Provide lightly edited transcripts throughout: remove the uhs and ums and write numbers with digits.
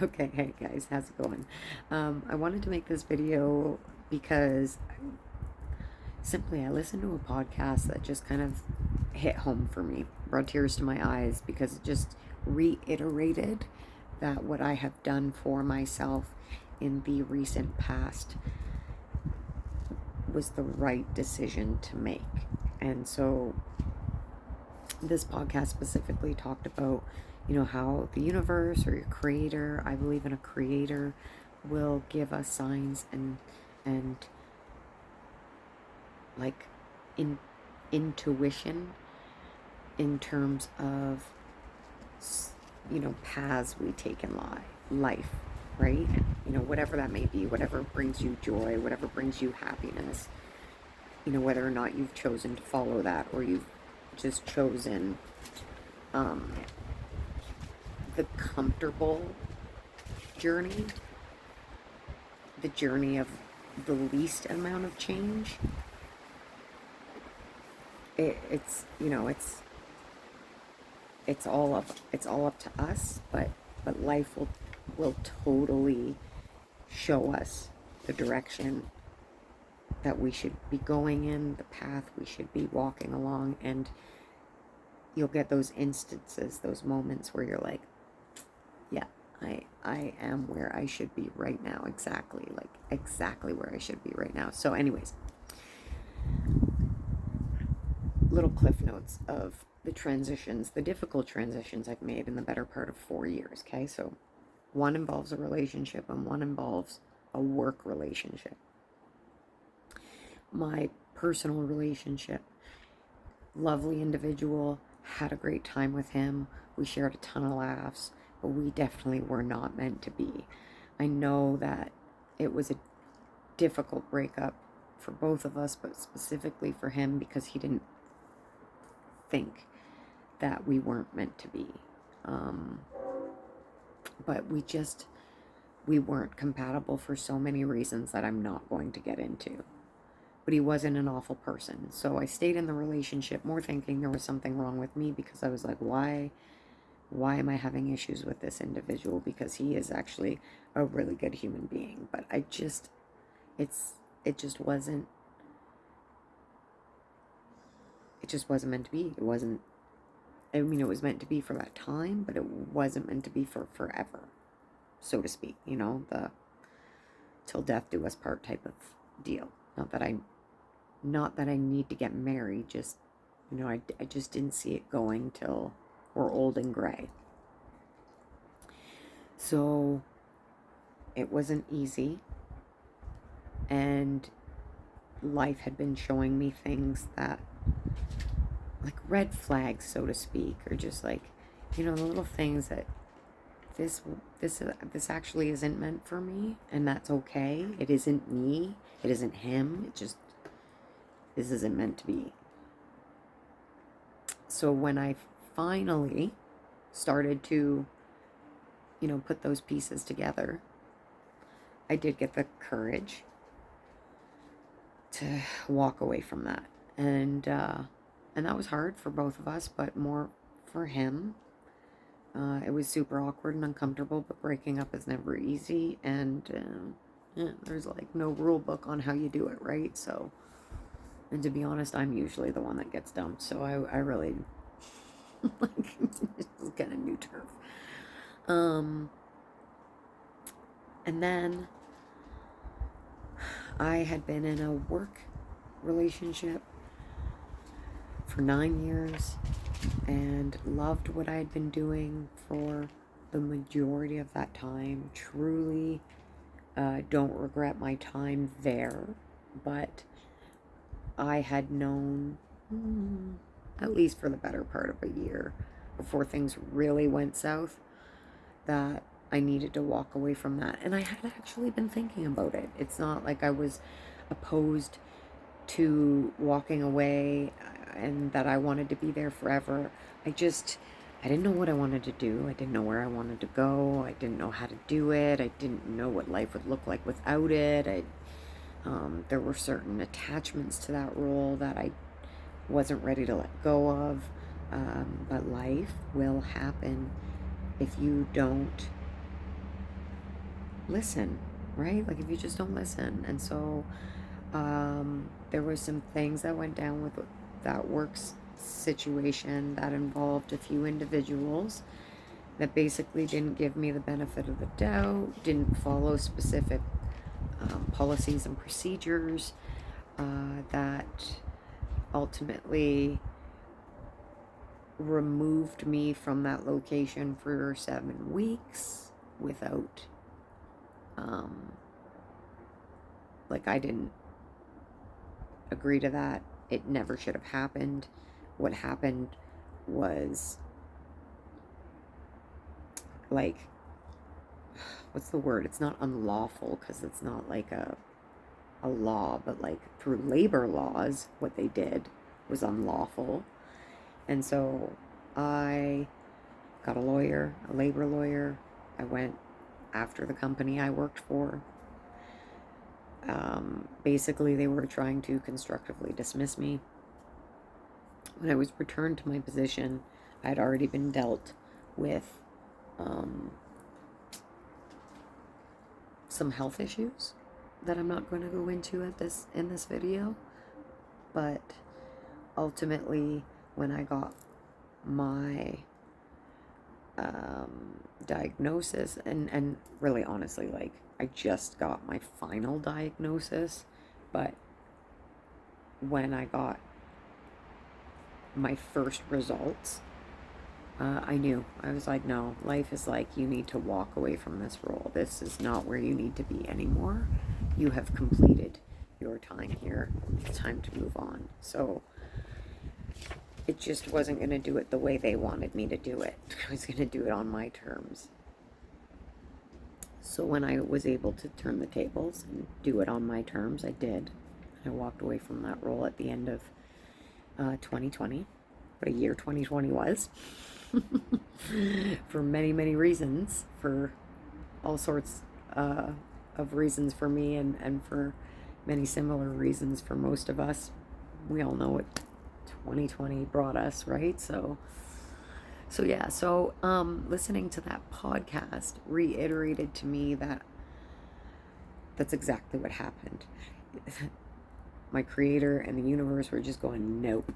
Okay, hey guys, how's it going? I wanted to make this video because simply I listened to a podcast that just kind of hit home for me, brought tears to my eyes because it just reiterated that what I have done for myself in the recent past was the right decision to make. And so this podcast specifically talked about, how the universe or your creator, I believe in a creator, will give us signs and like in intuition in terms of paths we take in life, right? Whatever that may be, whatever brings you joy, whatever brings you happiness, whether or not you've chosen to follow that or you've just chosen um, the comfortable journey, the journey of the least amount of change. It's all up to us, but life will totally show us the direction that we should be going in, the path we should be walking along, and you'll get those instances, those moments where you're like, yeah, I am where I should be right now, exactly where I should be right now. So anyways, little cliff notes of the transitions, the difficult transitions I've made in the better part of 4 years. Okay, so one involves a relationship and one involves a work relationship. My personal relationship, lovely individual, had a great time with him. We shared a ton of laughs, but we definitely were not meant to be. I know that it was a difficult breakup for both of us, but specifically for him because he didn't think that we weren't meant to be. But we weren't compatible for so many reasons that I'm not going to get into. But he wasn't an awful person. So I stayed in the relationship more thinking there was something wrong with me because I was like, why am I having issues with this individual? Because he is actually a really good human being. But it just wasn't, meant to be. It was meant to be for that time, but it wasn't meant to be for forever, so to speak, the till death do us part type of deal. Not that I need to get married, just, I just didn't see it going till we're old and gray. So it wasn't easy, and life had been showing me things that, like red flags, so to speak, or just like, the little things that this actually isn't meant for me, and that's okay. It isn't me. It isn't him. This isn't meant to be. So when I finally started to, put those pieces together, I did get the courage to walk away from that, and that was hard for both of us, but more for him. It was super awkward and uncomfortable, but breaking up is never easy, and there's like no rule book on how you do it, right? So, and to be honest, I'm usually the one that gets dumped, so I really like this is kind of new turf. And then I had been in a work relationship for 9 years and loved what I had been doing for the majority of that time. Truly don't regret my time there, but I had known, at least for the better part of a year before things really went south, that I needed to walk away from that. And I had actually been thinking about it. It's not like I was opposed to walking away and that I wanted to be there forever. I didn't know what I wanted to do. I didn't know where I wanted to go. I didn't know how to do it. I didn't know what life would look like without it. There were certain attachments to that role that I wasn't ready to let go of. But life will happen if you don't listen, right? Like if you just don't listen. And so there was some things that went down with that works situation that involved a few individuals that basically didn't give me the benefit of the doubt, didn't follow specific policies and procedures, that ultimately removed me from that location for 7 weeks without, like, I didn't agree to that. It never should have happened. What happened was, like, what's the word? It's not unlawful because it's not like a law, but like through labor laws, what they did was unlawful. And so I got a lawyer, a labor lawyer. I went after the company I worked for. Basically, they were trying to constructively dismiss me. When I was returned to my position, I had already been dealt with some health issues that I'm not going to go into in this video. But ultimately, when I got my diagnosis, and really honestly, like, I just got my final diagnosis, but when I got my first results, I knew. I was like, no, life is like, you need to walk away from this role. This is not where you need to be anymore. You have completed your time here. It's time to move on. So it just wasn't going to do it the way they wanted me to do it. I was going to do it on my terms. So when I was able to turn the tables and do it on my terms, I did. I walked away from that role at the end of 2020. What a year 2020 was. For many, many reasons. For all sorts of reasons for me, and for many similar reasons for most of us. We all know what 2020 brought us, right? So yeah, so listening to that podcast reiterated to me that that's exactly what happened. My creator and the universe were just going, nope,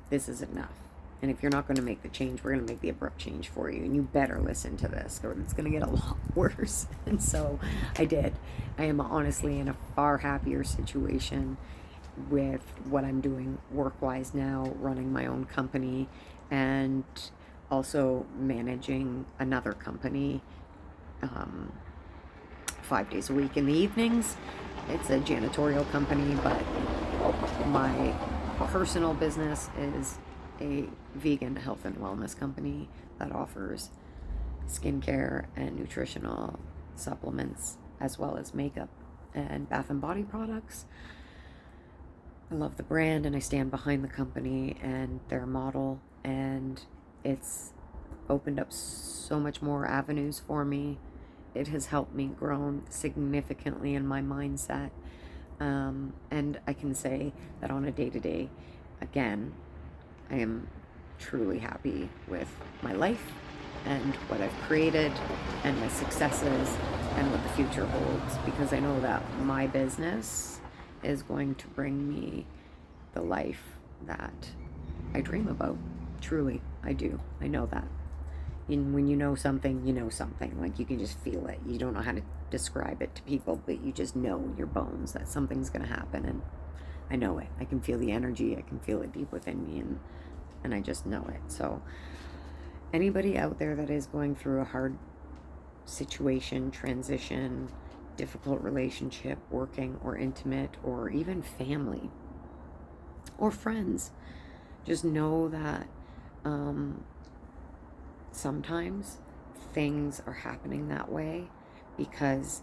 this is enough. And if you're not going to make the change, we're going to make the abrupt change for you. And you better listen to this, or it's going to get a lot worse. And so I did. I am honestly in a far happier situation with what I'm doing work-wise now, running my own company, and also managing another company 5 days a week in the evenings. It's a janitorial company, but my personal business is a vegan health and wellness company that offers skincare and nutritional supplements, as well as makeup and bath and body products. I love the brand, and I stand behind the company and their model, and it's opened up so much more avenues for me. It has helped me grow significantly in my mindset, and I can say that on a day-to-day, again, I am truly happy with my life and what I've created and my successes and what the future holds, because I know that my business is going to bring me the life that I dream about. Truly, I do. I know that. And when you know something, you know something. Like, you can just feel it. You don't know how to describe it to people, but you just know in your bones that something's going to happen. And I know it. I can feel the energy. I can feel it deep within me, and I just know it. So anybody out there that is going through a hard situation, transition, difficult relationship, working or intimate, or even family or friends, just know that sometimes things are happening that way because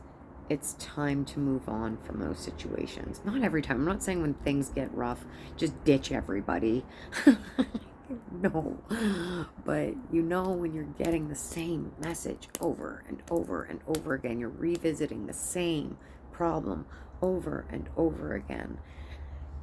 it's time to move on from those situations. Not every time. I'm not saying when things get rough, just ditch everybody. No. But you know, when you're getting the same message over and over and over again, you're revisiting the same problem over and over again,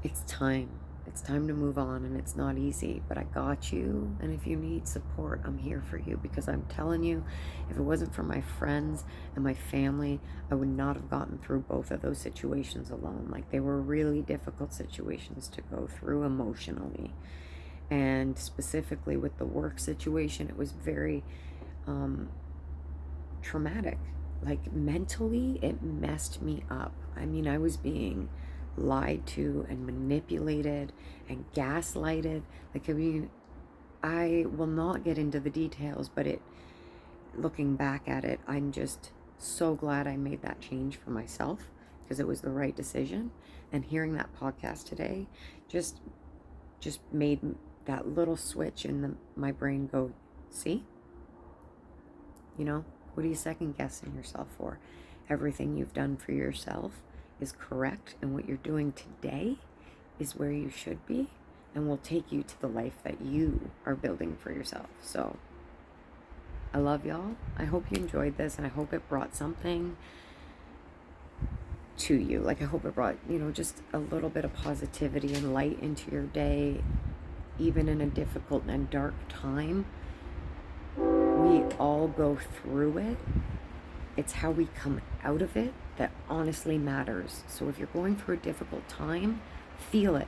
it's time It's time to move on, and it's not easy, but I got you. And if you need support, I'm here for you, because I'm telling you, if it wasn't for my friends and my family, I would not have gotten through both of those situations alone. Like, they were really difficult situations to go through emotionally. And specifically with the work situation, it was very traumatic. Like, mentally, it messed me up. I mean, I was being lied to and manipulated and gaslighted. Like, I mean, I will not get into the details, but looking back at it, I'm just so glad I made that change for myself, because it was the right decision. And hearing that podcast today just made that little switch in my brain go, see? You know, what are you second guessing yourself for? Everything you've done for yourself is correct, and what you're doing today is where you should be, and will take you to the life that you are building for yourself. So I love y'all. I hope you enjoyed this, and I hope it brought something to you. Like, I hope it brought, just a little bit of positivity and light into your day, even in a difficult and dark time. We all go through it. It's how we come out of it that honestly matters. So if you're going through a difficult time, feel it.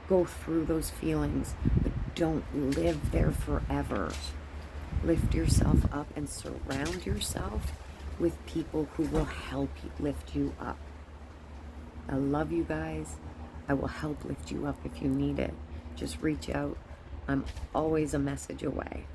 Go through those feelings, but don't live there forever. Lift yourself up and surround yourself with people who will help you lift you up. I love you guys. I will help lift you up if you need it. Just reach out. I'm always a message away.